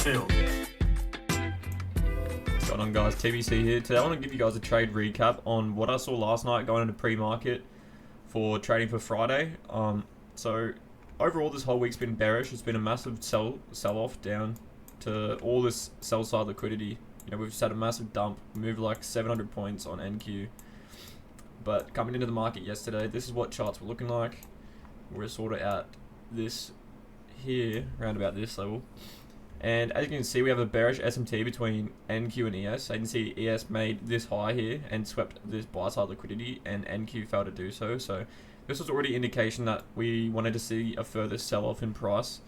filled. What's going on, guys? TBC here. Today I want to give you guys a trade recap on what I saw last night going into pre-market for trading for Friday. So overall this whole week's been bearish. It's been a massive sell-off down to all this sell-side liquidity. You know, we've just had a massive dump, moved like 700 points on NQ. But coming into the market yesterday, this is what charts were looking like. We're sort of at this here, around about this level. And as you can see, we have a bearish SMT between NQ and ES. So you can see ES made this high here and swept this buy side liquidity, and NQ failed to do so. So this was already indication that we wanted to see a further sell-off in price.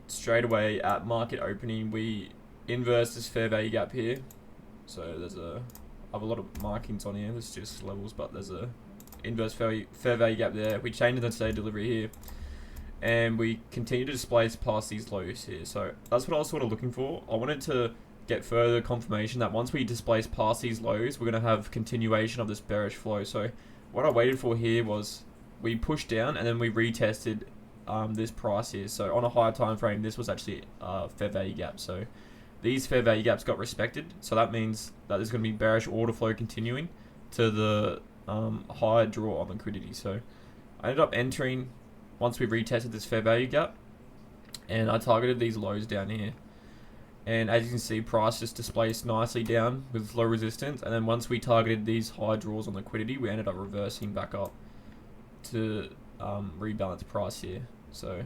Straight away at market opening, we inverse this fair value gap here. So there's I have a lot of markings on here. This is just levels, but there's a inverse fair value gap there. We changed the today delivery here, and we continue to displace past these lows here. So that's what I was sort of looking for. I wanted to get further confirmation that once we displace past these lows, we're going to have continuation of this bearish flow. So what I waited for here was we pushed down and then we retested this price here. So on a higher time frame, this was actually a fair value gap. So these fair value gaps got respected. So that means that there's going to be bearish order flow continuing to the higher draw on liquidity. So I ended up entering once we retested this fair value gap, and I targeted these lows down here. And as you can see, price just displaced nicely down with low resistance. And then once we targeted these high draws on liquidity, we ended up reversing back up to rebalance price here. So,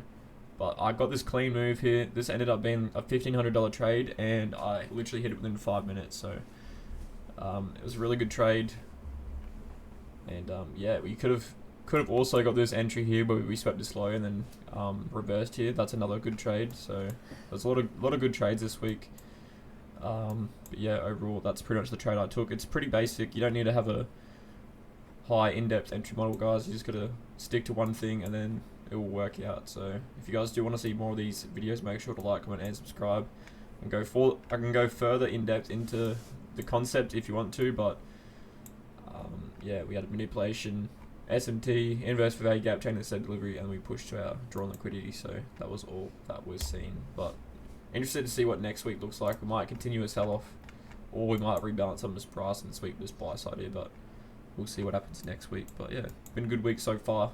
but I got this clean move here. This ended up being a $1,500 trade, and I literally hit it within 5 minutes. So it was a really good trade. And yeah, we could have also got this entry here where we swept this low and then reversed here. That's another good trade. So there's a lot of good trades this week. But yeah, overall that's pretty much the trade I took. It's pretty basic. You don't need to have a high in-depth entry model, guys. You just gotta stick to one thing and then it will work out. So if you guys do want to see more of these videos, make sure to like, comment, and subscribe. And I can go further in depth into the concept if you want to, but yeah, we had a manipulation, SMT, inverse fair value gap, chain that said delivery, and we pushed to our drawn liquidity. So that was all that was seen. But interested to see what next week looks like. We might continue a sell-off, or we might rebalance some of this price and sweep this buy side here. But we'll see what happens next week. But yeah, been a good week so far.